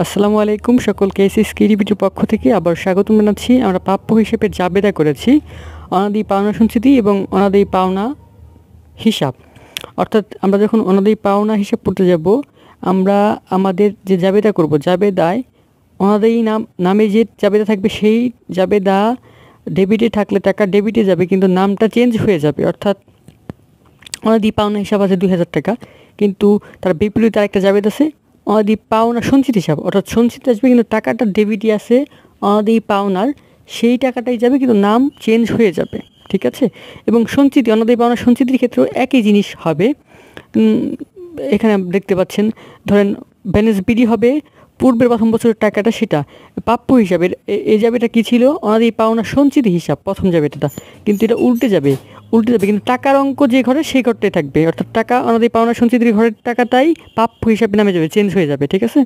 আসসালামু আলাইকুম সকলকে এসএস ক্রিয়েটিভিটির পক্ষ থেকে আবার স্বাগতম জানাচ্ছি। আমরা প্রাপ্য হিসেবে জাবেদা করেছি অনাদি পাওনা সঞ্চিতি এবং অনাদি পাওনা হিসাব। অর্থাৎ আমরা যখন অনাদি পাওনা হিসাব করতে যাব, আমরা আমাদের যে জাবেদা করব, জাবেদায় অনাদি নামে যে জাবেদা থাকবে সেই জাবেদা ডেবিটে থাকলে টাকা ডেবিটে যাবে, কিন্তু নামটা চেঞ্জ হয়ে যাবে। অর্থাৎ অনাদি পাওনা হিসাব আছে 2000 টাকা, কিন্তু তার বিপরীতে আরেকটা জাবেদা আছে অনাদি পাওনা সঞ্চিত হিসাব, অর্থাৎ সঞ্চিত আসবে কিন্তু টাকাটা ডেবিটই আছে অনাদি পাওনার, সেই টাকাটাই যাবে কিন্তু নাম চেঞ্জ হয়ে যাবে। ঠিক আছে? এবং সঞ্চিতি অনাদি পাওনা সঞ্চিতির ক্ষেত্রেও একই জিনিস হবে। এখানে দেখতে পাচ্ছেন, ধরেন ব্যালেন্স বিডি হবে পূর্বের প্রথম বছরের টাকাটা, সেটা প্রাপ্য হিসাবের এই জাবেটা কী ছিল, অনাদি পাওনা সঞ্চিতি হিসাব প্রথম জাবেটাটা, কিন্তু এটা উল্টে যাবে কিন্তু টাকার অঙ্ক যে ঘরে সেই ঘরটাই থাকবে। অর্থাৎ টাকা অনাদি পাওনা সঞ্চিতির ঘরের টাকাটাই প্রাপ্য হিসাবে নামে যাবে, চেঞ্জ হয়ে যাবে। ঠিক আছে?